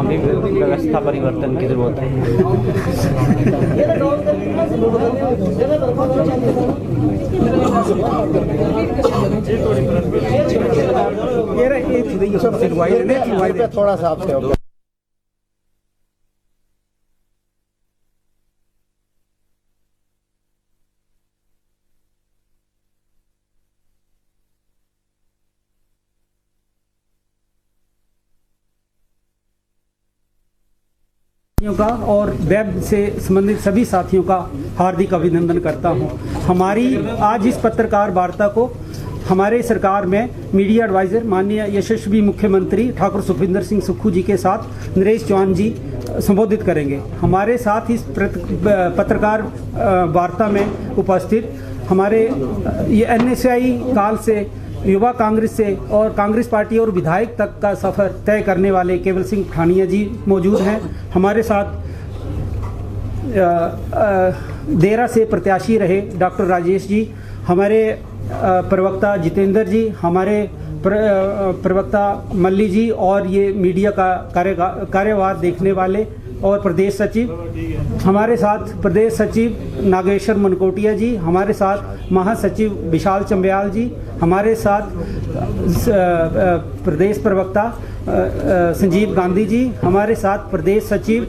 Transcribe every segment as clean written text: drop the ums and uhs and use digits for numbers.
यहाँ भी व्यवस्था परिवर्तन की जरूरत है। थोड़ा सा आपसे का और वेब से संबंधित सभी साथियों का हार्दिक अभिनंदन करता हूं। हमारी आज इस पत्रकार वार्ता को हमारे सरकार में मीडिया एडवाइजर माननीय यशस्वी मुख्यमंत्री ठाकुर सुखविंदर सिंह सुक्खू जी के साथ नरेश चौहान जी संबोधित करेंगे। हमारे साथ इस पत्रकार वार्ता में उपस्थित हमारे ये NSAI काल से युवा कांग्रेस से और कांग्रेस पार्टी और विधायक तक का सफ़र तय करने वाले केवल सिंह पठानिया जी मौजूद हैं। हमारे साथ देरा से प्रत्याशी रहे डॉक्टर राजेश जी, हमारे प्रवक्ता जितेंद्र जी, हमारे प्रवक्ता मल्ली जी और ये मीडिया का कार्यभार देखने वाले और प्रदेश सचिव, हमारे साथ प्रदेश सचिव नागेश्वर मनकोटिया जी, हमारे साथ महासचिव विशाल चंबयाल जी, हमारे साथ प्रदेश प्रवक्ता संजीव गांधी जी, हमारे साथ प्रदेश सचिव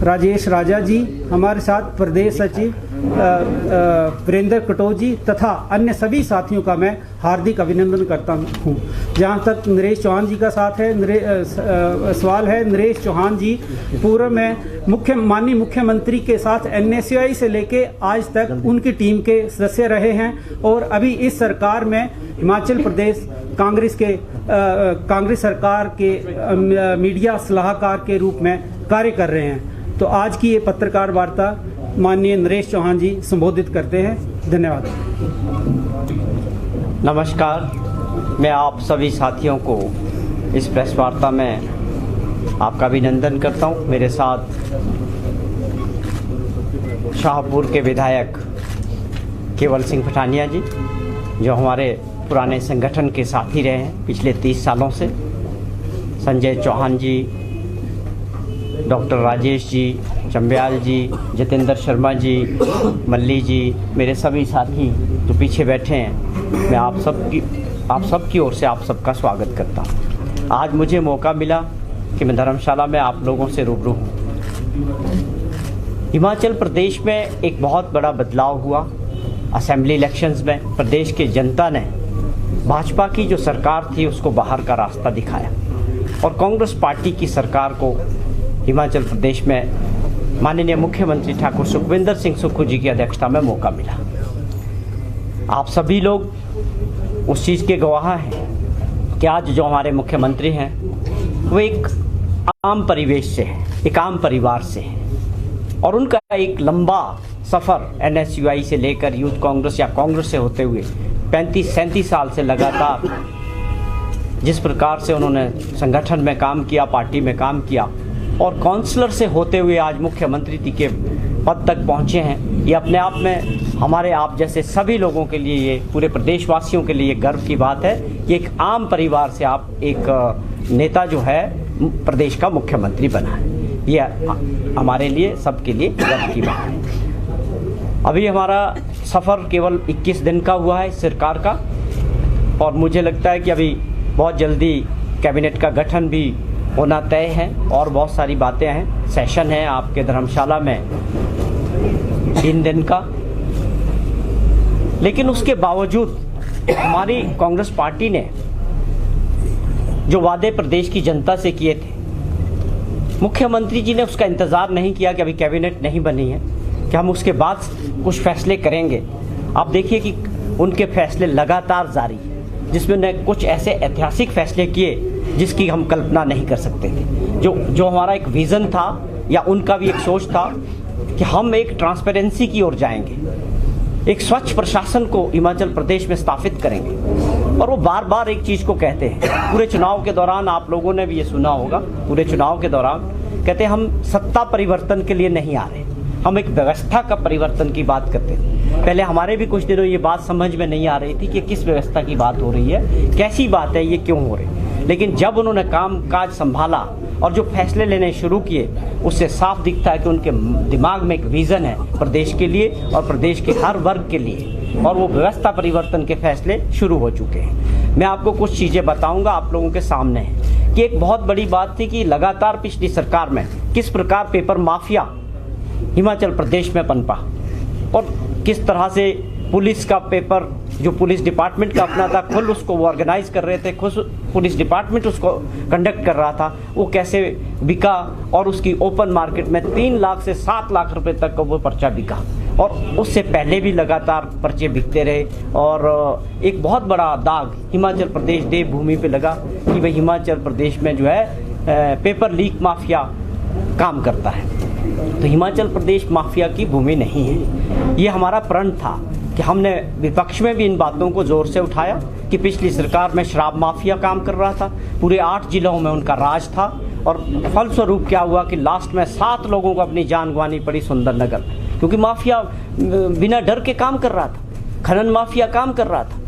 राजेश राजा जी, हमारे साथ प्रदेश सचिव वीरेंद्र कटोच जी तथा अन्य सभी साथियों का मैं हार्दिक अभिनंदन करता हूं। जहां तक नरेश चौहान जी का साथ है, सवाल है, नरेश चौहान जी पूर्व में माननीय मुख्यमंत्री के साथ NSAI से लेके आज तक उनकी टीम के सदस्य रहे हैं और अभी इस सरकार में हिमाचल प्रदेश कांग्रेस सरकार के मीडिया सलाहकार के रूप में कार्य कर रहे हैं। तो आज की ये पत्रकार वार्ता माननीय नरेश चौहान जी संबोधित करते हैं। धन्यवाद। नमस्कार, मैं आप सभी साथियों को इस प्रेस वार्ता में आपका अभिनंदन करता हूं। मेरे साथ शाहपुर के विधायक केवल सिंह पठानिया जी, जो हमारे पुराने संगठन के साथी रहे हैं पिछले 30 सालों से, संजय चौहान जी, डॉक्टर राजेश जी, चंबयाल जी, जितेंद्र शर्मा जी, मल्ली जी, मेरे सभी साथी जो पीछे बैठे हैं, मैं आप सब की ओर से आप सबका स्वागत करता हूँ। आज मुझे मौका मिला कि मैं धर्मशाला में आप लोगों से रूबरू हूँ। हिमाचल प्रदेश में एक बहुत बड़ा बदलाव हुआ। असेंबली इलेक्शंस में प्रदेश की जनता ने भाजपा की जो सरकार थी उसको बाहर का रास्ता दिखाया और कांग्रेस पार्टी की सरकार को हिमाचल प्रदेश में माननीय मुख्यमंत्री ठाकुर सुखविंदर सिंह सुक्खू जी की अध्यक्षता में मौका मिला। आप सभी लोग उस चीज़ के गवाह हैं कि आज जो हमारे मुख्यमंत्री हैं वो एक आम परिवेश से है, एक आम परिवार से है और उनका एक लंबा सफ़र NSAI से लेकर यूथ कांग्रेस या कांग्रेस से होते हुए 35-37 साल से लगातार जिस प्रकार से उन्होंने संगठन में काम किया, पार्टी में काम किया और काउंसलर से होते हुए आज मुख्यमंत्री के पद तक पहुंचे हैं, ये अपने आप में हमारे आप जैसे सभी लोगों के लिए, ये पूरे प्रदेशवासियों के लिए गर्व की बात है। ये एक आम परिवार से आप एक नेता जो है प्रदेश का मुख्यमंत्री बना है, ये हमारे लिए सबके लिए गर्व की बात है। अभी हमारा सफ़र केवल 21 दिन का हुआ है सरकार का और मुझे लगता है कि अभी बहुत जल्दी कैबिनेट का गठन भी होना तय है और बहुत सारी बातें हैं। सेशन है आपके धर्मशाला में 3 दिन का, लेकिन उसके बावजूद हमारी कांग्रेस पार्टी ने जो वादे प्रदेश की जनता से किए थे, मुख्यमंत्री जी ने उसका इंतज़ार नहीं किया कि अभी कैबिनेट नहीं बनी है कि हम उसके बाद कुछ फैसले करेंगे। आप देखिए कि उनके फैसले लगातार जारी हैं, जिसमें ने कुछ ऐसे ऐतिहासिक फैसले किए जिसकी हम कल्पना नहीं कर सकते थे। जो हमारा एक विज़न था या उनका भी एक सोच था कि हम एक ट्रांसपेरेंसी की ओर जाएंगे, एक स्वच्छ प्रशासन को हिमाचल प्रदेश में स्थापित करेंगे और वो बार बार एक चीज़ को कहते हैं। पूरे चुनाव के दौरान आप लोगों ने भी ये सुना होगा, पूरे चुनाव के दौरान कहते हैं हम सत्ता परिवर्तन के लिए नहीं आ रहे, हम एक व्यवस्था का परिवर्तन की बात करते हैं। पहले हमारे भी कुछ दिनों ये बात समझ में नहीं आ रही थी कि किस व्यवस्था की बात हो रही है, कैसी बात है, ये क्यों हो रही है। लेकिन जब उन्होंने काम काज संभाला और जो फैसले लेने शुरू किए उससे साफ दिखता है कि उनके दिमाग में एक विज़न है प्रदेश के लिए और प्रदेश के हर वर्ग के लिए, और वो व्यवस्था परिवर्तन के फैसले शुरू हो चुके हैं। मैं आपको कुछ चीज़ें बताऊंगा, आप लोगों के सामने है कि एक बहुत बड़ी बात थी कि लगातार पिछली सरकार में किस प्रकार पेपर माफिया हिमाचल प्रदेश में पनपा और किस तरह से पुलिस का पेपर जो पुलिस डिपार्टमेंट का अपना था खुद उसको वो ऑर्गेनाइज कर रहे थे, खुद पुलिस डिपार्टमेंट उसको कंडक्ट कर रहा था, वो कैसे बिका और उसकी ओपन मार्केट में 3 लाख से 7 लाख रुपए तक का वो पर्चा बिका, और उससे पहले भी लगातार पर्चे बिकते रहे। और एक बहुत बड़ा दाग हिमाचल प्रदेश देवभूमि पे लगा कि भाई हिमाचल प्रदेश में जो है पेपर लीक माफिया काम करता है। तो हिमाचल प्रदेश माफिया की भूमि नहीं है। ये हमारा प्रण था कि हमने विपक्ष में भी इन बातों को जोर से उठाया कि पिछली सरकार में शराब माफिया काम कर रहा था, पूरे 8 जिलों में उनका राज था, और फलस्वरूप क्या हुआ कि लास्ट में 7 लोगों को अपनी जान गंवानी पड़ी सुंदरनगर, क्योंकि माफिया बिना डर के काम कर रहा था, खनन माफिया काम कर रहा था।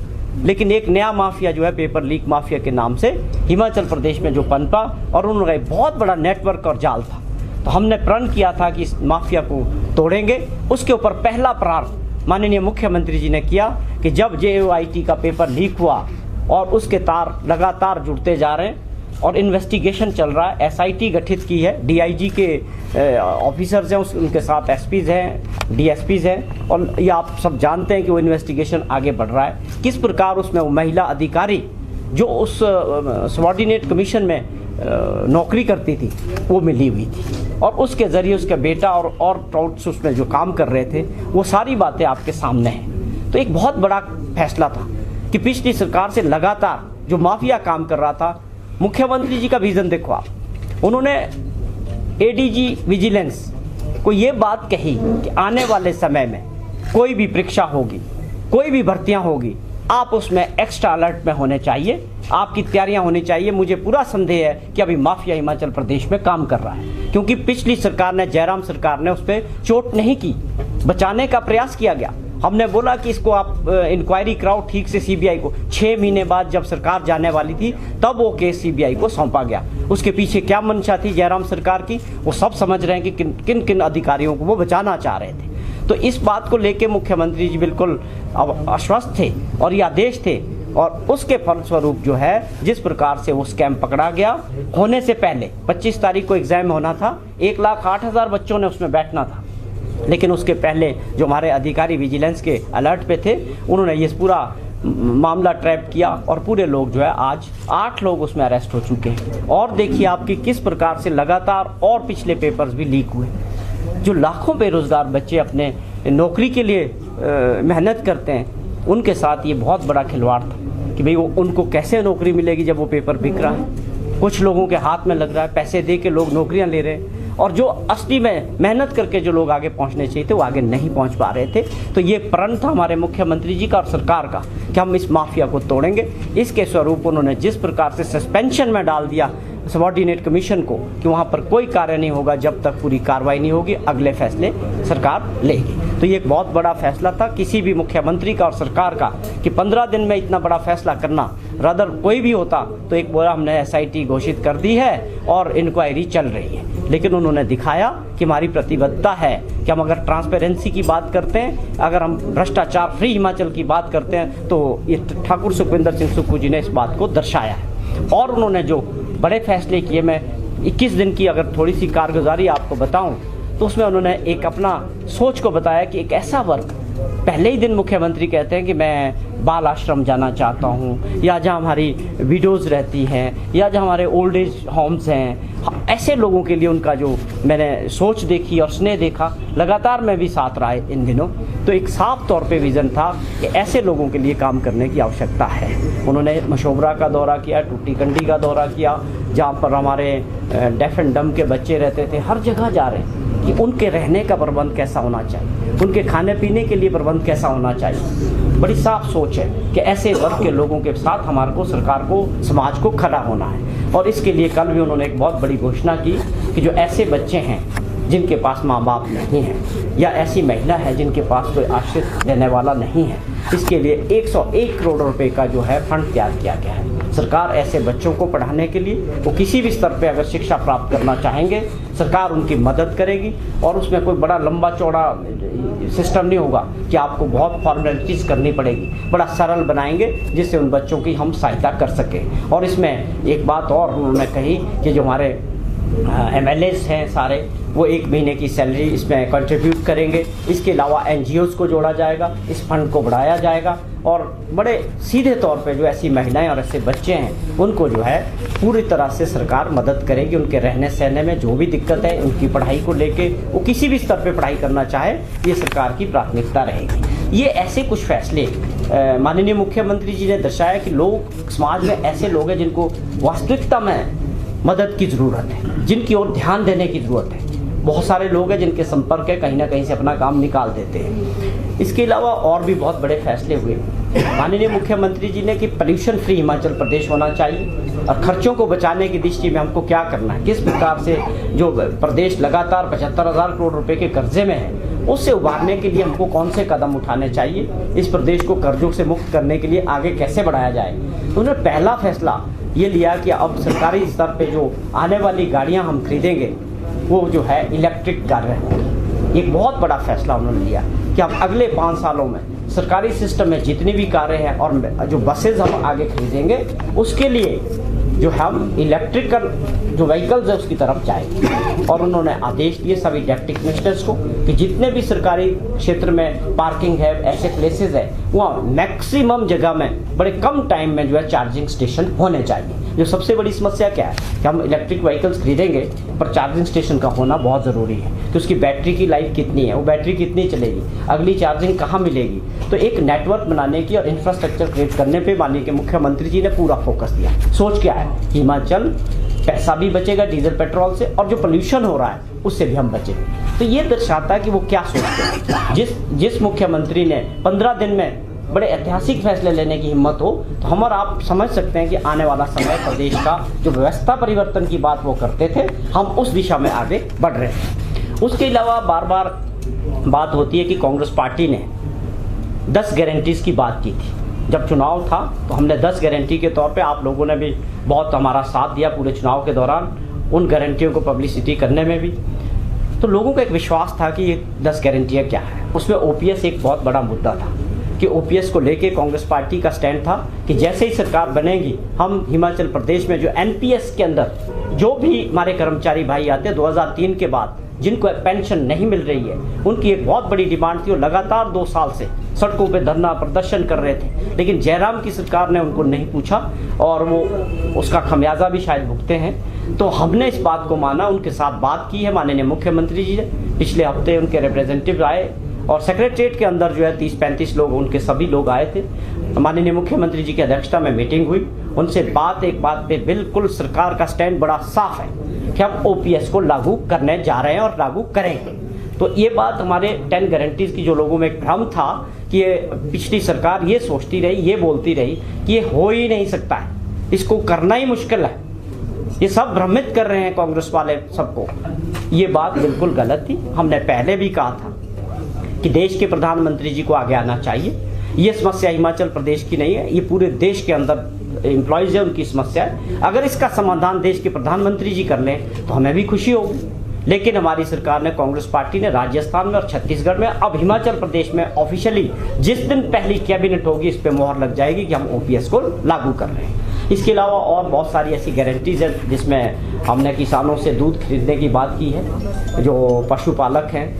लेकिन एक नया माफिया जो है पेपर लीक माफिया के नाम से हिमाचल प्रदेश में जो पनपा, और उनका एक बहुत बड़ा नेटवर्क और जाल था। तो हमने प्रण किया था कि इस माफिया को तोड़ेंगे। उसके ऊपर पहला प्रहार माननीय मुख्यमंत्री जी ने किया कि जब JOIT का पेपर लीक हुआ और उसके तार लगातार जुड़ते जा रहे हैं और इन्वेस्टिगेशन चल रहा है, SIT गठित की है, DIG के ऑफिसर्स हैं, उनके साथ SPs हैं, DSPs हैं, और ये आप सब जानते हैं कि वो इन्वेस्टिगेशन आगे बढ़ रहा है। किस प्रकार उसमें वो महिला अधिकारी जो उस सबऑर्डिनेट कमीशन में नौकरी करती थी वो मिली हुई थी, और उसके ज़रिए उसका बेटा और टाउट्स उसमें जो काम कर रहे थे, वो सारी बातें आपके सामने हैं। तो एक बहुत बड़ा फैसला था कि पिछली सरकार से लगातार जो माफिया काम कर रहा था, मुख्यमंत्री जी का विज़न देखो आप, उन्होंने ADG विजिलेंस को ये बात कही कि आने वाले समय में कोई भी परीक्षा होगी, कोई भी भर्तियाँ होगी, आप उसमें एक्स्ट्रा अलर्ट में होने चाहिए, आपकी तैयारियां होनी चाहिए। मुझे पूरा संदेह है कि अभी माफिया हिमाचल प्रदेश में काम कर रहा है, क्योंकि पिछली सरकार ने, जयराम सरकार ने उस पर चोट नहीं की, बचाने का प्रयास किया गया। हमने बोला कि इसको आप इंक्वायरी कराओ ठीक से CBI को। 6 महीने बाद जब सरकार जाने वाली थी तब वो केस CBI को सौंपा गया। उसके पीछे क्या मंशा थी जयराम सरकार की, वो सब समझ रहे हैं कि किन किन अधिकारियों को वो बचाना चाह रहे थे। तो इस बात को लेके मुख्यमंत्री जी बिल्कुल आश्वस्त थे और ये आदेश थे, और उसके फलस्वरूप जो है जिस प्रकार से वो स्कैम पकड़ा गया, होने से पहले 25 तारीख को एग्जाम होना था, 1,08,000 बच्चों ने उसमें बैठना था, लेकिन उसके पहले जो हमारे अधिकारी विजिलेंस के अलर्ट पे थे, उन्होंने ये पूरा मामला ट्रैप किया और पूरे लोग जो है आज 8 लोग उसमें अरेस्ट हो चुके हैं। और देखिए आपकी किस प्रकार से लगातार और पिछले पेपर्स भी लीक हुए। जो लाखों बेरोजगार बच्चे अपने नौकरी के लिए मेहनत करते हैं, उनके साथ ये बहुत बड़ा खिलवाड़ था कि भाई उनको कैसे नौकरी मिलेगी जब वो पेपर बिक रहा है, कुछ लोगों के हाथ में लग रहा है, पैसे दे के लोग नौकरियां ले रहे हैं, और जो असली में मेहनत करके जो लोग आगे पहुंचने चाहिए थे वो आगे नहीं पहुंच पा रहे थे। तो ये प्रण था हमारे मुख्यमंत्री जी का और सरकार का कि हम इस माफिया को तोड़ेंगे। इसके स्वरूप उन्होंने जिस प्रकार से सस्पेंशन में डाल दिया सबऑर्डिनेट कमीशन को कि वहाँ पर कोई कार्य नहीं होगा जब तक पूरी कार्रवाई नहीं होगी, अगले फैसले सरकार लेगी। तो ये एक बहुत बड़ा फैसला था किसी भी मुख्यमंत्री का और सरकार का कि 15 दिन में इतना बड़ा फैसला करना। रादर कोई भी होता तो एक बोला हमने SIT घोषित कर दी है और इंक्वायरी चल रही है, लेकिन उन्होंने दिखाया कि हमारी प्रतिबद्धता है कि हम अगर ट्रांसपेरेंसी की बात करते हैं, अगर हम भ्रष्टाचार फ्री हिमाचल की बात करते हैं, तो ये ठाकुर सुखविंदर सिंह सुक्खू जी ने इस बात को दर्शाया है। और उन्होंने जो बड़े फैसले किए, मैं 21 दिन की अगर थोड़ी सी कारगुजारी आपको बताऊं तो उसमें उन्होंने एक अपना सोच को बताया कि एक ऐसा वर्ग, पहले ही दिन मुख्यमंत्री कहते हैं कि मैं बाल आश्रम जाना चाहता हूं, या जहां हमारी विडोज़ रहती हैं, या जहां हमारे ओल्ड एज होम्स हैं, ऐसे लोगों के लिए उनका जो मैंने सोच देखी और स्नेह देखा, लगातार मैं भी साथ रहा है इन दिनों, तो एक साफ तौर पे विज़न था कि ऐसे लोगों के लिए काम करने की आवश्यकता है। उन्होंने मशोबरा का दौरा किया, टूटीकंडी का दौरा किया, जहाँ पर हमारे डेफ एंड डम के बच्चे रहते थे, हर जगह जा रहे हैं कि उनके रहने का प्रबंध कैसा होना चाहिए, उनके खाने पीने के लिए प्रबंध कैसा होना चाहिए। बड़ी साफ सोच है कि ऐसे वर्ग के लोगों के साथ हमारे को, सरकार को, समाज को खड़ा होना है। और इसके लिए कल भी उन्होंने एक बहुत बड़ी घोषणा की कि जो ऐसे बच्चे हैं जिनके पास माँ बाप नहीं है, या ऐसी महिला है जिनके पास कोई आश्रित रहने वाला नहीं है, इसके लिए 101 करोड़ रुपए का जो है फंड तैयार किया गया है। सरकार ऐसे बच्चों को पढ़ाने के लिए, वो किसी भी स्तर पे अगर शिक्षा प्राप्त करना चाहेंगे, सरकार उनकी मदद करेगी। और उसमें कोई बड़ा लंबा चौड़ा सिस्टम नहीं होगा कि आपको बहुत फॉर्मेलिटीज़ करनी पड़ेगी, बड़ा सरल बनाएंगे जिससे उन बच्चों की हम सहायता कर सकें। और इसमें एक बात और उन्होंने कही कि जो हमारे MLAs हैं सारे, वो 1 महीने की सैलरी इसमें कंट्रीब्यूट करेंगे। इसके अलावा NGOs को जोड़ा जाएगा, इस फंड को बढ़ाया जाएगा और बड़े सीधे तौर पे जो ऐसी महिलाएं और ऐसे बच्चे हैं उनको जो है पूरी तरह से सरकार मदद करेगी। उनके रहने सहने में जो भी दिक्कत है, उनकी पढ़ाई को लेके, वो किसी भी स्तर पे पढ़ाई करना चाहे, ये सरकार की प्राथमिकता रहेगी। ये ऐसे कुछ फैसले माननीय मुख्यमंत्री जी ने दर्शाया कि लोग, समाज में ऐसे लोग हैं जिनको वास्तविकता में मदद की ज़रूरत है, जिनकी ओर ध्यान देने की ज़रूरत है। बहुत सारे लोग हैं जिनके संपर्क है, कहीं ना कहीं से अपना काम निकाल देते हैं। इसके अलावा और भी बहुत बड़े फैसले हुए माननीय मुख्यमंत्री जी ने कि पोल्यूशन फ्री हिमाचल प्रदेश होना चाहिए और खर्चों को बचाने की दृष्टि में हमको क्या करना है, किस प्रकार से जो प्रदेश लगातार 75,000 करोड़ रुपए के कर्जे में है, उससे उबारने के लिए हमको कौन से कदम उठाने चाहिए, इस प्रदेश को कर्जों से मुक्त करने के लिए आगे कैसे बढ़ाया जाए। तो उन्होंने पहला फैसला ये लिया कि अब सरकारी स्तर पे जो आने वाली गाड़ियां हम खरीदेंगे वो जो है इलेक्ट्रिक गाड़ियां होंगी। एक बहुत बड़ा फैसला उन्होंने लिया कि अब अगले 5 सालों में सरकारी सिस्टम में जितनी भी कारें हैं और जो बसेज हम आगे खरीदेंगे, उसके लिए जो हम इलेक्ट्रिकल जो व्हीकल्स है उसकी तरफ जाएंगे। और उन्होंने आदेश दिए सभी इलेक्ट्रिक मिनिस्टर्स को कि जितने भी सरकारी क्षेत्र में पार्किंग है, ऐसे प्लेसेस है, वहाँ मैक्सिमम जगह में बड़े कम टाइम में जो है चार्जिंग स्टेशन होने चाहिए। जो सबसे बड़ी समस्या क्या है कि हम इलेक्ट्रिक व्हीकल्स खरीदेंगे पर चार्जिंग स्टेशन का होना बहुत ज़रूरी है कि उसकी बैटरी की लाइफ कितनी है, वो बैटरी कितनी चलेगी, अगली चार्जिंग कहाँ मिलेगी। तो एक नेटवर्क बनाने की और इंफ्रास्ट्रक्चर क्रिएट करने पे माननीय के मुख्यमंत्री जी ने पूरा फोकस दिया। सोच क्या है, हिमाचल पैसा भी बचेगा डीजल पेट्रोल से और जो पोल्यूशन हो रहा है उससे भी हम बचेंगे। तो ये दर्शाता है कि वो क्या सोचते हैं। जिस मुख्यमंत्री ने 15 दिन में बड़े ऐतिहासिक फैसले लेने की हिम्मत हो, तो हम और आप समझ सकते हैं कि आने वाला समय प्रदेश का जो व्यवस्था परिवर्तन की बात वो करते थे, हम उस दिशा में आगे बढ़ रहे हैं। उसके अलावा बार बार बात होती है कि कांग्रेस पार्टी ने 10 गारंटीज़ की बात की थी। जब चुनाव था तो हमने 10 गारंटी के तौर पे, आप लोगों ने भी बहुत हमारा साथ दिया पूरे चुनाव के दौरान, उन गारंटियों को पब्लिसिटी करने में भी। तो लोगों का एक विश्वास था कि ये 10 गारंटियाँ क्या है। उसमें OPS एक बहुत बड़ा मुद्दा था कि OPS को लेके कांग्रेस पार्टी का स्टैंड था कि जैसे ही सरकार बनेगी, हम हिमाचल प्रदेश में जो NPS के अंदर जो भी हमारे कर्मचारी भाई आते हैं 2003 के बाद जिनको पेंशन नहीं मिल रही है, उनकी एक बहुत बड़ी डिमांड थी और लगातार 2 साल से सड़कों पे धरना प्रदर्शन कर रहे थे। लेकिन जयराम की सरकार ने उनको नहीं पूछा और वो उसका खमियाजा भी शायद भुगते हैं। तो हमने इस बात को माना, उनके साथ बात की है। माननीय मुख्यमंत्री जी ने पिछले हफ्ते उनके रिप्रेजेंटेटिव आए और सेक्रेटरीट के अंदर जो है 30-35 लोग, उनके सभी लोग आए थे। माननीय मुख्यमंत्री जी की अध्यक्षता में मीटिंग हुई, उनसे एक बात पे बिल्कुल सरकार का स्टैंड बड़ा साफ है कि हम OPS को लागू करने जा रहे हैं और लागू करेंगे। तो ये बात हमारे 10 गारंटीज की जो लोगों में एक भ्रम था कि ये पिछली सरकार ये सोचती रही, ये बोलती रही कि ये हो ही नहीं सकता है, इसको करना ही मुश्किल है, ये सब भ्रमित कर रहे हैं कांग्रेस वाले सबको, ये बात बिल्कुल गलत थी। हमने पहले भी कहा था कि देश के प्रधानमंत्री जी को आगे आना चाहिए। ये समस्या हिमाचल प्रदेश की नहीं है, ये पूरे देश के अंदर एम्प्लॉयज़ है, उनकी समस्या है। अगर इसका समाधान देश के प्रधानमंत्री जी कर लें तो हमें भी खुशी होगी। लेकिन हमारी सरकार ने, कांग्रेस पार्टी ने राजस्थान में और छत्तीसगढ़ में, अब हिमाचल प्रदेश में ऑफिशियली जिस दिन पहली कैबिनेट होगी इस पे मोहर लग जाएगी कि हम OPS को लागू कर रहे हैं। इसके अलावा और बहुत सारी ऐसी गारंटीज है जिसमें हमने किसानों से दूध खरीदने की बात की है। जो पशुपालक हैं,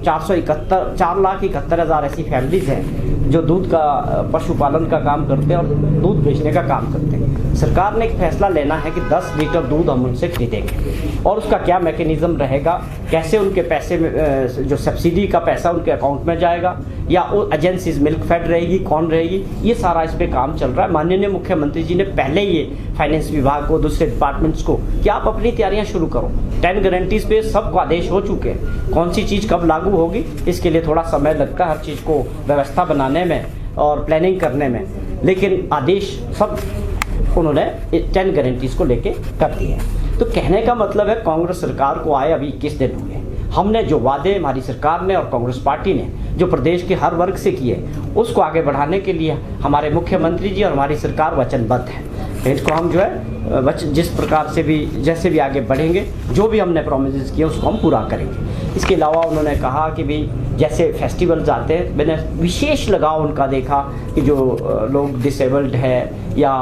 4,71,000 ऐसी फैमिलीज हैं जो दूध का पशुपालन का काम करते हैं और दूध बेचने का काम करते हैं। सरकार ने एक फैसला लेना है कि 10 लीटर दूध हम उनसे खरीदेंगे और उसका क्या मैकेनिज्म रहेगा, कैसे उनके पैसे में जो सब्सिडी का पैसा उनके अकाउंट में जाएगा या एजेंसीज मिल्क फेड रहेगी, कौन रहेगी, ये सारा इस पे काम चल रहा है। माननीय मुख्यमंत्री जी ने पहले ये फाइनेंस विभाग को, दूसरे डिपार्टमेंट्स को कि आप अपनी तैयारियां शुरू करो। 10 गारंटीज पे सबको आदेश हो चुके हैं, कौन सी चीज़ कब लागू होगी इसके लिए थोड़ा समय लगता है हर चीज़ को व्यवस्था बनाने में और प्लानिंग करने में, लेकिन आदेश सब उन्होंने 10 गारंटीज को लेके कर दिए हैं। तो कहने का मतलब है कांग्रेस सरकार को आए अभी 21 दिन हुए, हमने जो वादे हमारी सरकार ने और कांग्रेस पार्टी ने जो प्रदेश के हर वर्ग से की है, उसको आगे बढ़ाने के लिए हमारे मुख्यमंत्री जी और हमारी सरकार वचनबद्ध है। इसको हम जो है जिस प्रकार से भी जैसे भी आगे बढ़ेंगे, जो भी हमने प्रोमिस किए उसको हम पूरा करेंगे। इसके अलावा उन्होंने कहा कि भाई जैसे फेस्टिवल्स आते हैं, मैंने विशेष लगाव उनका देखा कि जो लोग डिसेबल्ड है या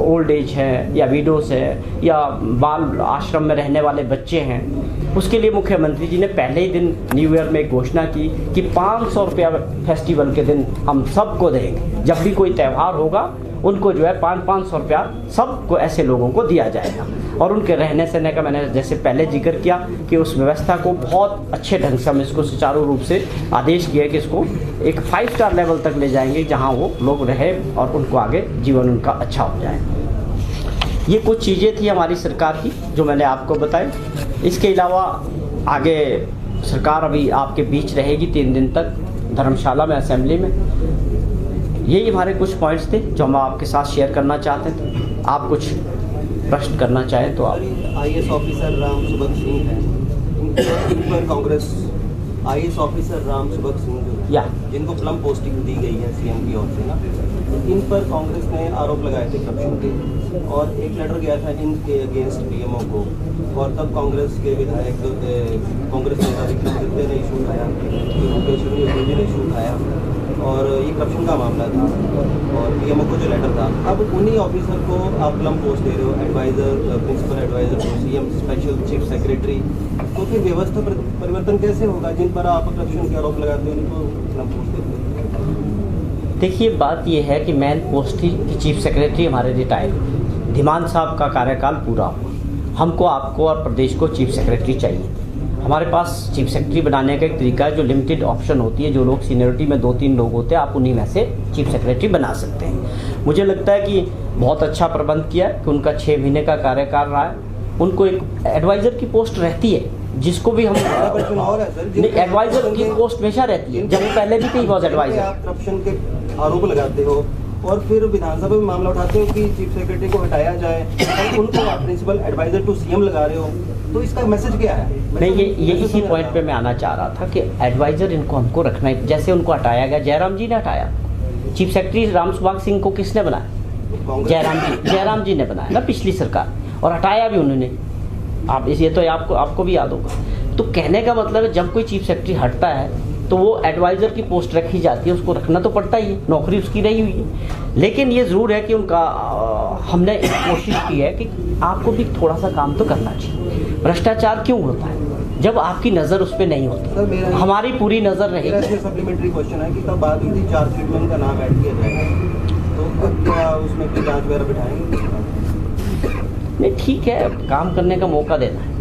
ओल्ड एज है या विडोज है या बाल आश्रम में रहने वाले बच्चे हैं, उसके लिए मुख्यमंत्री जी ने पहले ही दिन न्यू ईयर में घोषणा की कि 500 रुपया फेस्टिवल के दिन हम सबको देंगे। जब भी कोई त्यौहार होगा उनको जो है 500 रुपया सबको ऐसे लोगों को दिया जाएगा। और उनके रहने सहने का मैंने जैसे पहले जिक्र किया कि उस व्यवस्था को बहुत अच्छे ढंग से हम इसको सुचारू रूप से आदेश किया कि इसको एक 5 स्टार लेवल तक ले जाएंगे, जहां वो लोग रहे और उनको आगे जीवन उनका अच्छा हो जाए। ये कुछ चीज़ें थी हमारी सरकार की जो मैंने आपको बताई। इसके अलावा आगे सरकार अभी आपके बीच रहेगी 3 दिन तक धर्मशाला में, असेंबली में। यही हमारे कुछ पॉइंट्स थे जो हम आपके साथ शेयर करना चाहते थे। आप कुछ प्रश्न करना चाहें तो आप। आईएएस ऑफिसर राम सुभग सिंह है, इन पर कांग्रेस आईएएस ऑफिसर राम सुभग सिंह जो है, या जिनको प्लम पोस्टिंग दी गई है सीएम की ओर से ना, इन पर कांग्रेस ने आरोप लगाए थे करप्शन के, और एक लेटर गया था इनके अगेंस्ट पीएमओ को, और तब कांग्रेस के विधायक कांग्रेस नेता विक्रमादित्य ने इशू उठाया, ने इशू उठाया, और ये करप्शन का मामला था और पीएमओ को जो लेटर था। अब उन्हीं ऑफिसर को आप प्लम पोस्ट दे रहे हो, advisor, principal advisor to CM, special chief secretary, तो फिर व्यवस्था परिवर्तन कैसे होगा? जिन पर आप करप्शन के आरोप लगाते हो उनको प्लम पोस्ट देते हो। देखिए, बात यह है कि मेन पोस्ट थी कि चीफ सेक्रेटरी हमारे रिटायर धीमान साहब का कार्यकाल पूरा हुआ, हमको आपको और प्रदेश को चीफ सेक्रेटरी चाहिए। हमारे पास चीफ सेक्रेटरी बनाने का एक तरीका है जो लिमिटेड ऑप्शन होती है, जो लोग सीनियरिटी में 2-3 लोग होते हैं, आप उन्हीं में से चीफ सेक्रेटरी बना सकते हैं। मुझे लगता है कि बहुत अच्छा प्रबंध किया है कि उनका 6 महीने का कार्यकाल रहा है। उनको एक एडवाइज़र की पोस्ट रहती है, जिसको भी हम एडवाइज़र की पोस्ट हमेशा रहती है, जब वो पहले भी थी वॉज एडवाइज़र। आप करप्शन के आरोप लगाते हो और फिर विधानसभा में मामला उठाते हो कि चीफ सेक्रेटरी को हटाया जाए, और उनको आप प्रिंसिपल एडवाइजर टू सीएम लगा रहे हो, तो इसका मैसेज क्या है? नहीं, ये इसी पॉइंट पे मैं आना चाह रहा था कि एडवाइजर इनको हमको रखना है। जैसे उनको हटाया गया, जयराम जी ने हटाया चीफ सेक्रेटरी राम सुभाग सिंह को, किसने बनाया? जयराम जी ने बनाया ना पिछली सरकार, और हटाया भी उन्होंने। आप ये तो आपको भी याद होगा। तो कहने का मतलब है जब कोई चीफ सेक्रेटरी हटता है तो वो एडवाइज़र की पोस्ट रखी जाती है, उसको रखना तो पड़ता ही है, नौकरी उसकी रही हुई है। लेकिन ये ज़रूर है कि उनका हमने कोशिश की है कि आपको भी थोड़ा सा काम तो करना चाहिए। भ्रष्टाचार क्यों होता है? जब आपकी नज़र उस पर नहीं होती, हमारी पूरी नज़र रहेगी। सप्लीमेंट्री क्वेश्चन है कि तब बात हुई थी चार्जशीट में उनका नाम ऐड किया जाएगा, तो क्या उसमें कोई जाँच वगैरह बिठाएंगे? नहीं, ठीक है, काम करने का मौका देना है।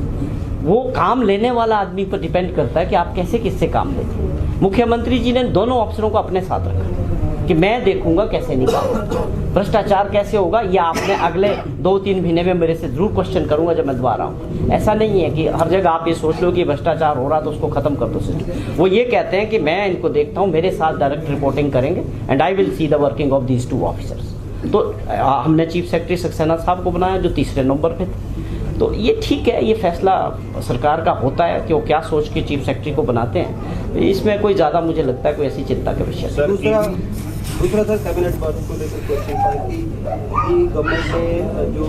वो काम लेने वाला आदमी पर डिपेंड करता है कि आप कैसे किससे काम लेते हैं। मुख्यमंत्री जी ने दोनों अफसरों को अपने साथ रखा कि मैं देखूंगा कैसे निकालूंगा, भ्रष्टाचार कैसे होगा, या आपने अगले 2-3 महीने में मेरे से जरूर क्वेश्चन करूंगा जब मैं दोबारा आऊँ। ऐसा नहीं है कि हर जगह आप ये सोच लो कि भ्रष्टाचार हो रहा तो उसको खत्म कर दो सिस्टम। वो ये कहते हैं कि मैं इनको देखता हूँ, मेरे साथ डायरेक्ट रिपोर्टिंग करेंगे and I will see the working of these 2 officers. तो हमने चीफ सेक्रेटरी सक्सेना साहब को बनाया जो 3रे नंबर पे थे। तो ये ठीक है, ये फैसला सरकार का होता है कि वो क्या सोच के चीफ सेक्रेटरी को बनाते हैं। इसमें कोई ज़्यादा मुझे लगता है कोई ऐसी चिंता का विषय दूसरा सर कैबिनेट को लेकर क्वेश्चन था कि गवर्नमेंट ने जो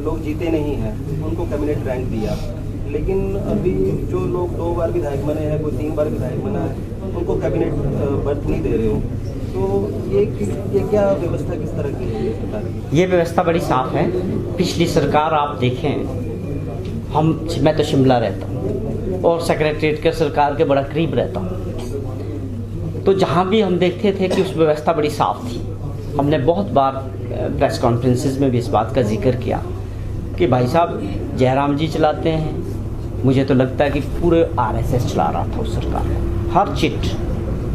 लोग जीते नहीं हैं उनको कैबिनेट रैंक दिया, लेकिन अभी जो लोग 2 बार विधायक बने हैं, कोई 3 बार विधायक बना है, उनको कैबिनेट बर्थ नहीं दे रहे हो। तो ये क्या व्यवस्था किस तरह की है? ये व्यवस्था बड़ी साफ है। पिछली सरकार आप देखें, मैं तो शिमला रहता हूँ और सेक्रेटरीट के सरकार के बड़ा करीब रहता हूँ, तो जहाँ भी हम देखते थे कि उस व्यवस्था बड़ी साफ थी। हमने बहुत बार प्रेस कॉन्फ्रेंसेस में भी इस बात का जिक्र किया कि भाई साहब जयराम जी चलाते हैं, मुझे तो लगता है कि पूरे आरएसएस चला रहा था उस सरकार। हर चिट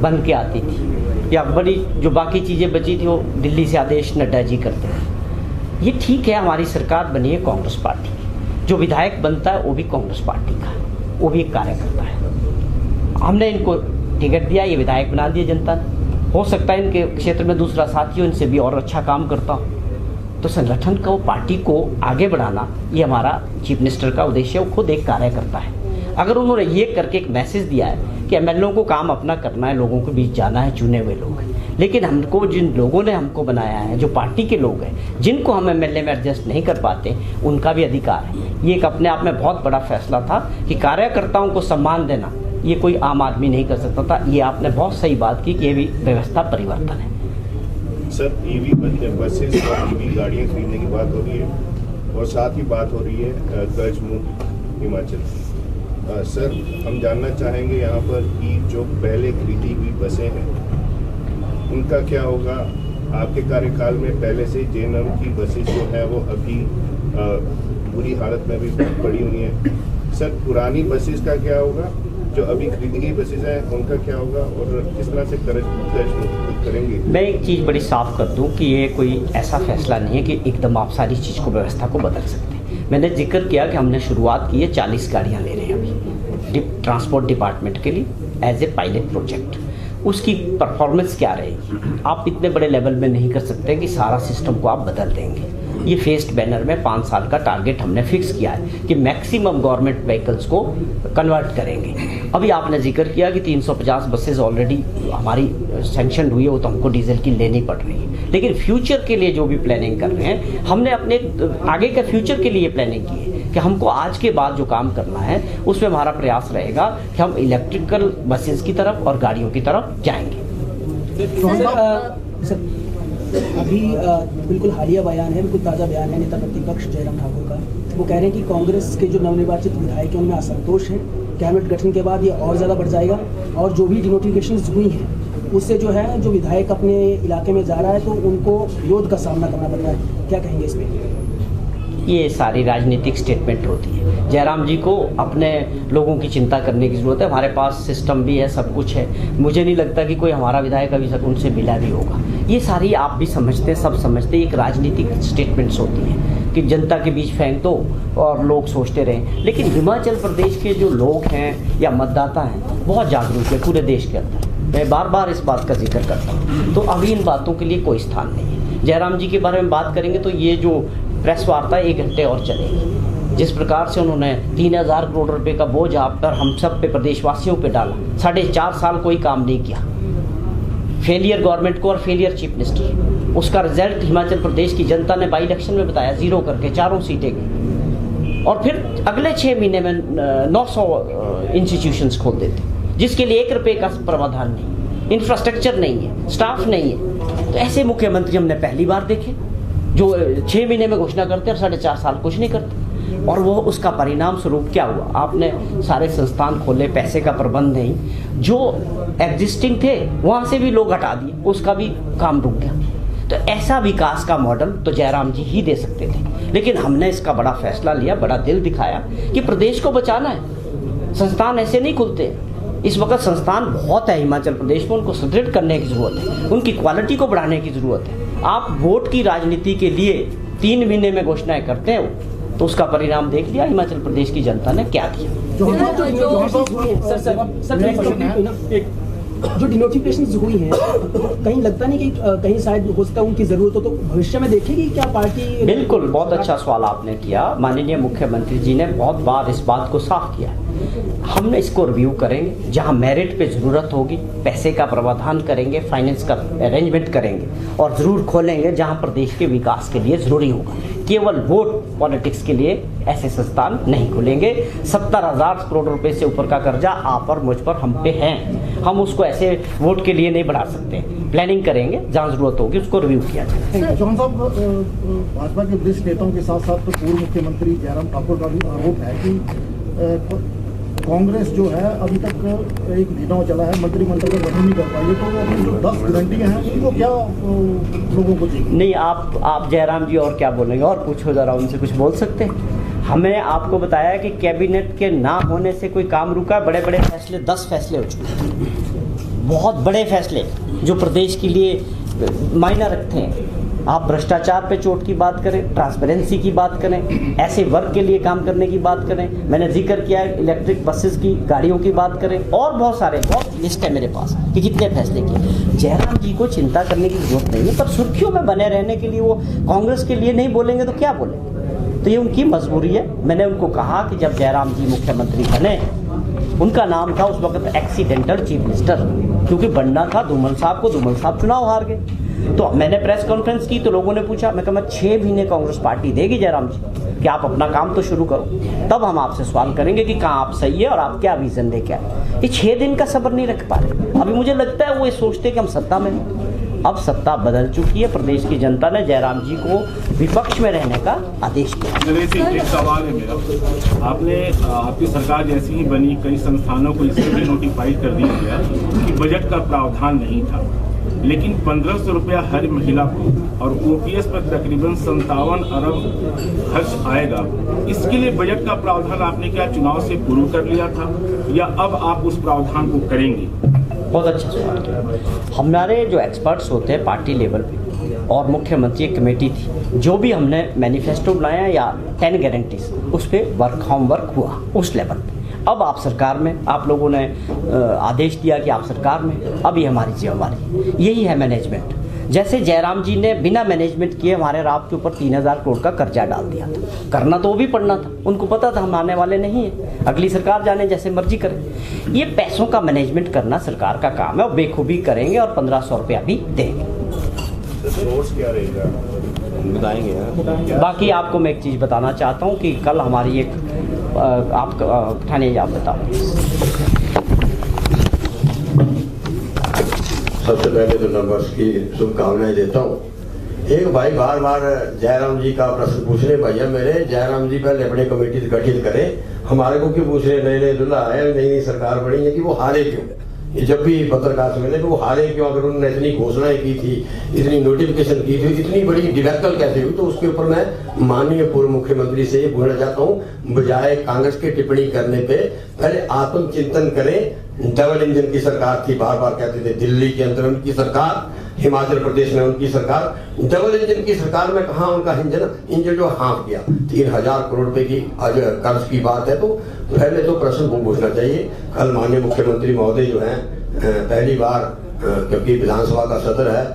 बन के आती थी, या बड़ी जो बाकी चीज़ें बची थी वो दिल्ली से आदेश नड्डा जी करते थे। ये ठीक है, हमारी सरकार बनी है कांग्रेस पार्टी की, जो विधायक बनता है वो भी कांग्रेस पार्टी का, वो भी एक कार्यकर्ता है। हमने इनको टिकट दिया, ये विधायक बना दिया जनता ने। हो सकता है इनके क्षेत्र में दूसरा साथी हो, इनसे भी और अच्छा काम करता हो। तो संगठन को, पार्टी को आगे बढ़ाना, ये हमारा चीफ मिनिस्टर का उद्देश्य है। वो खुद एक कार्यकर्ता है, अगर उन्होंने ये करके एक मैसेज दिया है कि एमएलओ को काम अपना करना है, लोगों के बीच जाना है, चुने हुए लोग हैं, लेकिन हमको जिन लोगों ने हमको बनाया है, जो पार्टी के लोग हैं, जिनको हम एमएलए में एडजस्ट नहीं कर पाते, उनका भी अधिकार है। ये एक अपने आप में बहुत बड़ा फैसला था कि कार्यकर्ताओं को सम्मान देना ये कोई आम आदमी नहीं कर सकता था। ये आपने बहुत सही बात की कि ये भी व्यवस्था परिवर्तन है। सर, ईवी बसेस और ईवी गाड़ियाँ खरीदने की बात हो रही है और साथ ही बात हो रही है कर्ज मुक्त हिमाचल की। सर, हम जानना चाहेंगे यहाँ पर कि जो पहले खरीदी हुई बसें हैं उनका क्या होगा? आपके कार्यकाल में पहले से जेएनएम की बसेस जो है वो अभी बुरी हालत में भी पड़ी हुई हैं। सर, पुरानी बसेस का क्या होगा? जो अभी खरीदी गई बसेस हैं उनका क्या होगा और किस तरह से कर्ज मुक्त करेंगे? मैं एक चीज़ बड़ी साफ कर दूं कि ये कोई ऐसा फैसला नहीं है कि एकदम आप सारी चीज़ को, व्यवस्था को बदल सकते हैं। मैंने जिक्र किया कि हमने शुरुआत की है, 40 गाड़ियाँ ले रहे हैं अभी ट्रांसपोर्ट डिपार्टमेंट के लिए एज ए पायलट प्रोजेक्ट। उसकी परफॉर्मेंस क्या रहेगी? आप इतने बड़े लेवल में नहीं कर सकते कि सारा सिस्टम को आप बदल देंगे। ये फेस्ड बैनर में 5 साल का टारगेट हमने फिक्स किया है कि मैक्सिमम गवर्नमेंट व्हीकल्स को कन्वर्ट करेंगे। अभी आपने जिक्र किया कि 350 बसेस ऑलरेडी हमारी सैंक्शन हुई है, वो तो हमको डीजल की लेनी पड़ रही है, लेकिन फ्यूचर के लिए जो भी प्लानिंग कर रहे हैं, हमने अपने आगे के फ्यूचर के लिए प्लानिंग की है कि हमको आज के बाद जो काम करना है उसमें हमारा प्रयास रहेगा कि हम इलेक्ट्रिकल बसेस की तरफ और गाड़ियों की तरफ जाएंगे। अभी बिल्कुल हालिया बयान है, बिल्कुल ताज़ा बयान है नेता प्रतिपक्ष जयराम ठाकुर का। वो कह रहे हैं कि कांग्रेस के जो नवनिर्वाचित विधायक हैं उनमें असंतोष है, कैबिनेट गठन के बाद ये और ज़्यादा बढ़ जाएगा और जो भी डिनोटिफिकेशंस हुई हैं उससे जो है जो विधायक अपने इलाके में जा रहा है तो उनको विरोध का सामना करना पड़ रहा है। क्या कहेंगे इस पर? ये सारी राजनीतिक स्टेटमेंट होती है। जयराम जी को अपने लोगों की चिंता करने की ज़रूरत है। हमारे पास सिस्टम भी है, सब कुछ है। मुझे नहीं लगता कि कोई हमारा विधायक अभी तक उनसे मिला भी होगा। ये सारी आप भी समझते हैं, सब समझते हैं, एक राजनीतिक स्टेटमेंट्स होती हैं कि जनता के बीच फेंक दो और लोग सोचते रहें। लेकिन हिमाचल प्रदेश के जो लोग हैं या मतदाता हैं बहुत जागरूक है पूरे देश के अंदर। मैं बार बार इस बात का जिक्र करता हूँ, तो अभी इन बातों के लिए कोई स्थान नहीं है। जयराम जी के बारे में बात करेंगे तो ये जो प्रेस वार्ता 1 घंटे और चलेगी। जिस प्रकार से उन्होंने 3000 करोड़ रुपए का बोझ आप पर, हम सब पे, प्रदेशवासियों पे डाला, 4.5 साल कोई काम नहीं किया। फेलियर गवर्नमेंट को और फेलियर चीफ मिनिस्टर, उसका रिजल्ट हिमाचल प्रदेश की जनता ने बाई इलेक्शन में बताया, 0 करके 4 सीटें गई। और फिर अगले 6 महीने में 900 इंस्टीट्यूशंस खोल देते, जिसके लिए 1 रुपये का प्रावधान नहीं, इंफ्रास्ट्रक्चर नहीं है, स्टाफ नहीं है। तो ऐसे मुख्यमंत्री हमने पहली बार देखे जो 6 महीने में घोषणा करते और 4.5 साल कुछ नहीं करते। और वो उसका परिणाम स्वरूप क्या हुआ? आपने सारे संस्थान खोले, पैसे का प्रबंध नहीं, जो एग्जिस्टिंग थे वहाँ से भी लोग हटा दिए, उसका भी काम रुक गया। तो ऐसा विकास का मॉडल तो जयराम जी ही दे सकते थे, लेकिन हमने इसका बड़ा फैसला लिया, बड़ा दिल दिखाया कि प्रदेश को बचाना है। संस्थान ऐसे नहीं खुलते। इस वक्त संस्थान बहुत है हिमाचल प्रदेश में, उनको सुदृढ़ करने की ज़रूरत है, उनकी क्वालिटी को बढ़ाने की ज़रूरत है। आप वोट की राजनीति के लिए 3 महीने में घोषणाएं करते हैं, तो उसका परिणाम देख लिया हिमाचल प्रदेश की जनता ने क्या दिया। जो डिनोटिफिकेशंस हुई हैं, कहीं लगता नहीं कि कहीं शायद हो सकता है उनकी जरूरत हो, तो भविष्य में देखेगी क्या पार्टी? बिल्कुल, बहुत अच्छा सवाल आपने किया। माननीय मुख्यमंत्री जी ने बहुत बार इस बात को साफ किया। हमने इसको रिव्यू करेंगे, जहां मेरिट पे ज़रूरत होगी पैसे का प्रावधान करेंगे, फाइनेंस का अरेंजमेंट करेंगे और ज़रूर खोलेंगे जहां प्रदेश के विकास के लिए ज़रूरी होगा। केवल वोट पॉलिटिक्स के लिए ऐसे संस्थान नहीं खुलेंगे। 70,000 करोड़ रुपए से ऊपर का कर्जा आप और मुझ पर, हम पे है। हम उसको ऐसे वोट के लिए नहीं बढ़ा सकते। प्लानिंग करेंगे, जहां ज़रूरत होगी उसको रिव्यू किया जाए। जॉन साहब, भाजपा के वरिष्ठ नेताओं के साथ साथ पूर्व मुख्यमंत्री जयराम ठाकुर का भी आरोप है कि कांग्रेस जो है अभी तक एक चुनाव चला है, मंत्रिमंडल का गठन नहीं कर पाई है, तो अपनी जो 10 गारंटियाँ हैं उनको क्या लोगों को चाहिए? नहीं, आप जयराम जी और क्या बोलेंगे? और पूछो जरा, उनसे कुछ बोल सकते हैं? हमें आपको बताया कि कैबिनेट के ना होने से कोई काम रुका। बड़े बड़े फैसले, 10 फैसले हो चुके हैं, बहुत बड़े फैसले जो प्रदेश के लिए मायने रखते हैं। आप भ्रष्टाचार पे चोट की बात करें, ट्रांसपेरेंसी की बात करें, ऐसे वर्ग के लिए काम करने की बात करें, मैंने जिक्र किया इलेक्ट्रिक बसेस की, गाड़ियों की बात करें, और बहुत लिस्ट है मेरे पास कि कितने फैसले किए। जयराम जी को चिंता करने की जरूरत नहीं है, पर सुर्खियों में बने रहने के लिए वो कांग्रेस के लिए नहीं बोलेंगे तो क्या बोलेंगे? तो ये उनकी मजबूरी है। मैंने उनको कहा कि जब जयराम जी मुख्यमंत्री बने उनका नाम था उस वक्त एक्सीडेंटल चीफ मिनिस्टर, क्योंकि बनना था धूमल साहब को, धूमल साहब चुनाव हार गए। तो मैंने प्रेस कॉन्फ्रेंस की तो लोगों ने पूछा, मैं कहा मैं 6 महीने कांग्रेस पार्टी देगी जयराम जी कि आप अपना काम तो शुरू करो, तब हम आपसे सवाल करेंगे कि कहाँ आप सही है और आप क्या विजन लेके आए। ये 6 दिन का सब्र नहीं रख पा रहे। अभी मुझे लगता है वो ये सोचते कि हम सत्ता में हैं। अब सत्ता बदल चुकी है, प्रदेश की जनता ने जयराम जी को विपक्ष में रहने का आदेश दिया। एक सवाल है मेरा, आपने आपकी सरकार जैसी ही बनी कई संस्थानों को इससे भी नोटिफाई कर दिया गया कि बजट का प्रावधान नहीं था, लेकिन 1500 रुपया हर महिला को और ओपीएस पर तकरीबन 57 अरब खर्च आएगा। इसके लिए बजट का प्रावधान आपने क्या चुनाव से पूर्व कर लिया था या अब आप उस प्रावधान को करेंगे? बहुत अच्छा सवाल किया। हमारे जो एक्सपर्ट्स होते हैं पार्टी लेवल पे और मुख्यमंत्री कमेटी थी, जो भी हमने मैनिफेस्टो बनाया या 10 गारंटीज, उस पर वर्क हुआ उस लेवल पे। अब आप सरकार में, आप लोगों ने आदेश दिया कि आप सरकार में, अब ये हमारी जिम्मेवारी, यही है मैनेजमेंट। जैसे जयराम जी ने बिना मैनेजमेंट किए हमारे रात के ऊपर 3000 करोड़ का कर्जा डाल दिया था, करना तो वो भी पड़ना था, उनको पता था हम आने वाले नहीं है, अगली सरकार जाने जैसे मर्जी करे। ये पैसों का मैनेजमेंट करना सरकार का काम है और बेखूबी करेंगे और 1500 रुपया भी देंगे। सोर्स क्या रहेगा बताएंगे? बाकी आपको मैं एक चीज़ बताना चाहता हूँ कि कल हमारी एक आप ठाणे आप बताओ। सबसे पहले तो नववर्ष की शुभकामनाएं देता हूँ। एक भाई बार बार जयराम जी का प्रश्न पूछ रहे, भैया मेरे जयराम जी पहले अपनी कमेटी गठित करें, हमारे को क्यों पूछ रहे, नए नए दुल्हा आए, नई नई सरकार बनी है कि वो हारे क्यों? ये जब भी पत्रकार से मिले कि वो हारे क्यों, अगर उन्होंने इतनी घोषणाएं की थी, इतनी नोटिफिकेशन की थी, इतनी बड़ी डिबेकल कैसे हुई? तो उसके ऊपर मैं माननीय पूर्व मुख्यमंत्री से ये बोलना चाहता हूँ, बजाय कांग्रेस की टिप्पणी करने पे पहले आत्मचिंतन करें। डबल इंजन की सरकार थी, बार बार कहते थे, दिल्ली के अंदर उनकी सरकार, हिमाचल प्रदेश में उनकी सरकार, डबल इंजन की सरकार में कहा उनका इंजन जो हाँफ गया। 3000 करोड़ रुपए की आज कर्ज की बात है, तो पहले तो प्रश्न वो पूछना चाहिए। कल माननीय मुख्यमंत्री महोदय जो है पहली बार, क्योंकि विधानसभा का सत्र है,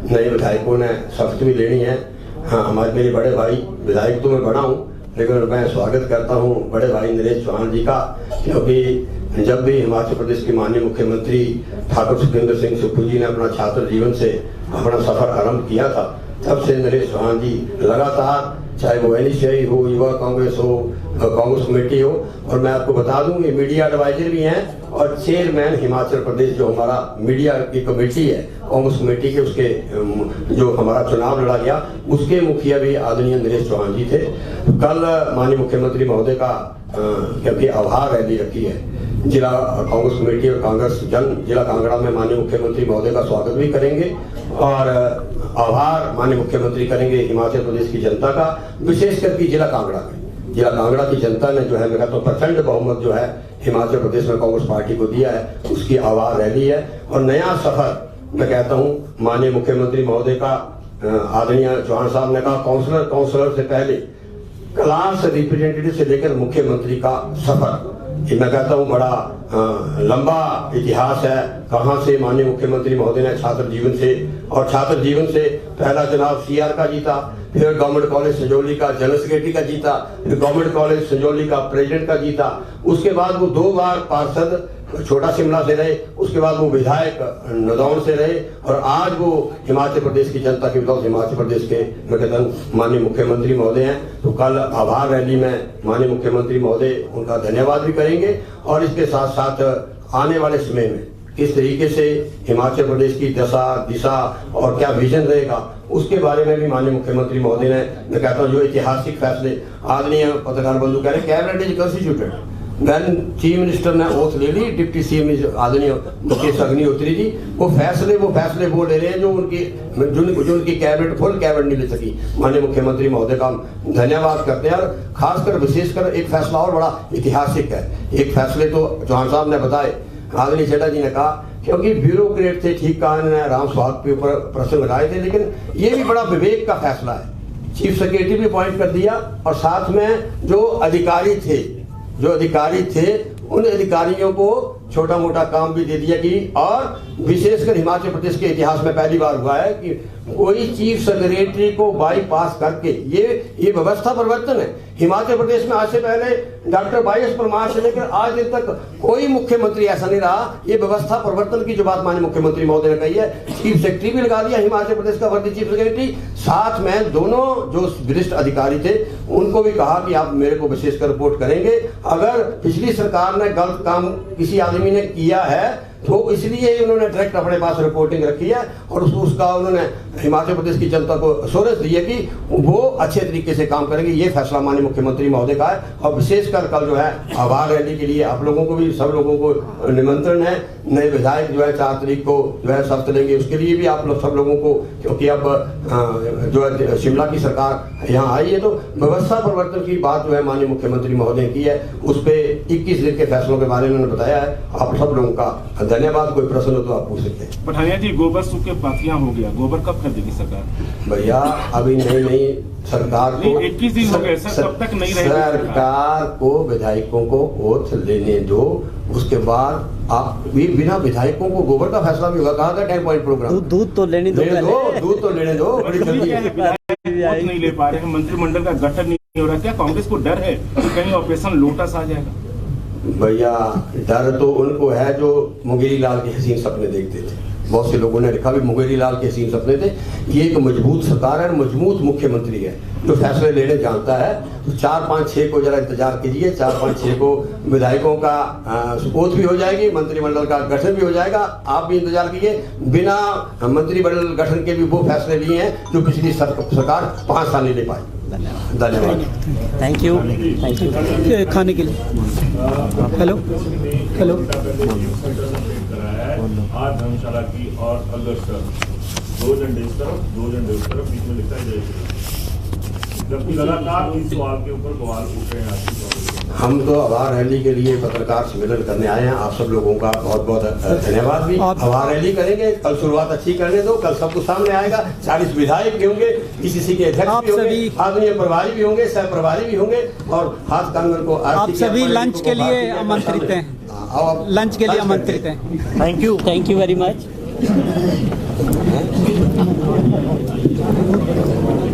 नए विधायकों ने शपथ भी लेनी है। हाँ, हमारे मेरे बड़े भाई विधायक तो मैं बड़ा हूँ, लेकिन मैं स्वागत करता हूँ बड़े भाई नरेश चौहान जी का, क्योंकि जब भी हिमाचल प्रदेश के माननीय मुख्यमंत्री ठाकुर सुखविंदर सिंह सुक्खू जी ने अपना छात्र जीवन से अपना सफर आरंभ किया था, तब से नरेश चौहान जी लगातार, चाहे वो NCI हो, युवा कांग्रेस हो, कांग्रेस कमेटी हो, और मैं आपको बता दूं ये मीडिया एडवाइजर भी हैं और चेयरमैन हिमाचल प्रदेश जो हमारा मीडिया की कमेटी है कांग्रेस कमेटी के, उसके जो हमारा चुनाव लड़ा गया उसके मुखिया भी आदरणीय नरेश चौहान जी थे। कल माननीय मुख्यमंत्री महोदय का क्योंकि आभार रैली रखी है, जिला कांग्रेस कमेटी और कांग्रेस जन जिला कांगड़ा में माननीय मुख्यमंत्री महोदय का स्वागत भी करेंगे और आभार माननीय मुख्यमंत्री करेंगे हिमाचल प्रदेश की जनता का, विशेष करके जिला कांगड़ा में। जिला कांगड़ा की जनता ने जो है, मैं कहता हूँ प्रचंड बहुमत जो है हिमाचल प्रदेश में कांग्रेस पार्टी को दिया है, उसकी आभार रैली है। और नया सफर मैं कहता हूँ माननीय मुख्यमंत्री महोदय का, आदरणीय चौहान साहब ने कहा काउंसलर से पहले क्लास रिप्रेजेंटेटिव से लेकर मुख्यमंत्री का सफर, ये मैं कहता हूँ बड़ा लंबा इतिहास है। कहाँ से माननीय मुख्यमंत्री महोदय ने छात्र जीवन से, और छात्र जीवन से पहला चुनाव CR का जीता, फिर गवर्नमेंट कॉलेज संजौली का जनरल सेक्रेटरी का जीता, फिर गवर्नमेंट कॉलेज संजौली का प्रेसिडेंट का जीता, उसके बाद वो 2 बार पार्षद छोटा शिमला से रहे, उसके बाद वो विधायक नदौन से रहे, और आज वो हिमाचल प्रदेश की जनता के विधायक हिमाचल प्रदेश के मैं कहता हूँ माननीय मुख्यमंत्री महोदय हैं। तो कल आभार रैली में माननीय मुख्यमंत्री महोदय उनका धन्यवाद भी करेंगे, और इसके साथ साथ आने वाले समय में किस तरीके से हिमाचल प्रदेश की दशा दिशा और क्या विजन रहेगा उसके बारे में भी माननीय मुख्यमंत्री महोदय ने मैं कहता हूँ जो ऐतिहासिक फैसले, आदरणीय पत्रकार बंधु कह रहे cabinet is constituted, when chief minister ने ओथ ले ली, डिप्टी CM आदरणीय मुकेश अग्निहोत्री जी, वो फैसले वो ले रहे हैं जो उनकी कैबिनेट फुल कैबिनेट नहीं ले सकी। माननीय मुख्यमंत्री महोदय का हम धन्यवाद करते हैं, और खासकर विशेषकर एक फैसला और बड़ा ऐतिहासिक है। एक फैसले तो चौहान साहब ने बताए, आदरणीय चड्ढा जी ने कहा, क्योंकि ब्यूरोक्रेट थे, ठीक कहा, इन्होंने राम सुहाग के ऊपर प्रश्न लगाए थे, लेकिन ये भी बड़ा विवेक का फैसला है। चीफ सेक्रेटरी भी अपॉइंट कर दिया, और साथ में जो अधिकारी थे उन अधिकारियों को छोटा मोटा काम भी दे दिया कि, और विशेषकर हिमाचल प्रदेश के इतिहास में पहली बार हुआ है कि कोई चीफ सेक्रेटरी को बाईपास करके ये व्यवस्था परिवर्तन है। हिमाचल प्रदेश में आज से पहले डॉक्टर वाई.एस. परमार से लेकर आज दिन तक कोई मुख्यमंत्री ऐसा नहीं रहा। ये व्यवस्था परिवर्तन की जो बात माननीय मुख्यमंत्री महोदय ने कही है, चीफ सेक्रेटरी भी लगा दिया हिमाचल प्रदेश का वर्दी चीफ सेक्रेटरी, साथ में दोनों जो वरिष्ठ अधिकारी थे उनको भी कहा कि आप मेरे को विशेषकर रिपोर्ट करेंगे। अगर पिछली सरकार ने गलत काम किसी आदमी ने किया है तो इसलिए उन्होंने डायरेक्ट अपने पास रिपोर्टिंग रखी है और उसका उन्होंने हिमाचल प्रदेश की जनता को एश्योरेंस दी है कि वो अच्छे तरीके से काम करेंगे। ये फैसला माननीय मुख्यमंत्री महोदय का है। और विशेषकर कल जो है आभार रैली के लिए आप लोगों को भी, सब लोगों को निमंत्रण है। नए विधायक जो है 4 तारीख को जो है शपथ लेंगे, उसके लिए भी आप लोग सब लोगों को, क्योंकि अब जो है शिमला की सरकार यहाँ आई है तो व्यवस्था परिवर्तन की बात जो है माननीय मुख्यमंत्री महोदय की है, उस पर 21 दिन के फैसलों के बारे में उन्होंने बताया है। आप सब लोगों का धन्यवाद। कोई प्रश्न हो तो आप पूछ सकते हैं। पठानिया जी, गोबर सूख के पाथियां हो गया, गोबर कब कर देगी सरकार? भैया अभी नई सरकार को 21 दिन हो गए सर, कब तक नहीं रहेगी सरकार को विधायकों को ओथ लेने दो, उसके बाद आप भी बिना विधायकों को गोबर का फैसला भी होगा। कहा था 10 पॉइंट प्रोग्राम, दूध तो लेने दो, दूध तो लेने दो, बड़ी जल्दी है। नहीं ले पा रहे हैं, मंत्रिमंडल का गठन नहीं हो रहा, क्या कांग्रेस को डर है कि कहीं ऑपरेशन लोटस आ जाएगा? भैया डर तो उनको है जो मुंगेरी लाल के हसीन सपने देखते थे। बहुत से लोगों ने लिखा भी मुंगेरी लाल के हसीन सपने थे। ये एक मजबूत सरकार है, मजबूत मुख्यमंत्री है जो फैसले लेने जानता है। तो 4, 5, 6 को जरा इंतजार कीजिए। 4, 5, 6 को विधायकों का सुपोत भी हो जाएगी, मंत्रिमंडल का गठन भी हो जाएगा। आप भी इंतजार कीजिए। बिना मंत्रिमंडल गठन के भी वो फैसले लिए हैं जो पिछली सरकार 5 साल नहीं ले पाई। धन्यवाद। Thank you. खाने के लिए हेलो आज धर्मशाला की और अलग सर 2 झंडे इस तरफ 2 झंडे उस तरफ, बीच में लिखा है जय श्री राम। जबकि लगातार इस सवाल के ऊपर सवाल उठ रहे हैं। हम तो आभार रैली के लिए पत्रकार सम्मेलन करने आए हैं। आप सब लोगों का बहुत बहुत धन्यवाद। भी आभार रैली करेंगे, कल शुरुआत अच्छी करने दो, कल सब कुछ सामने आएगा। 40 विधायक भी होंगे, किसी के अध्यक्ष भी होंगे, आदरणीय प्रभारी भी होंगे, सह प्रभारी भी होंगे और हाथ कांगड़ को आप सभी लंच के लिए आमंत्रित हैं। लंच के लिए आमंत्रित हैं। Thank you very much.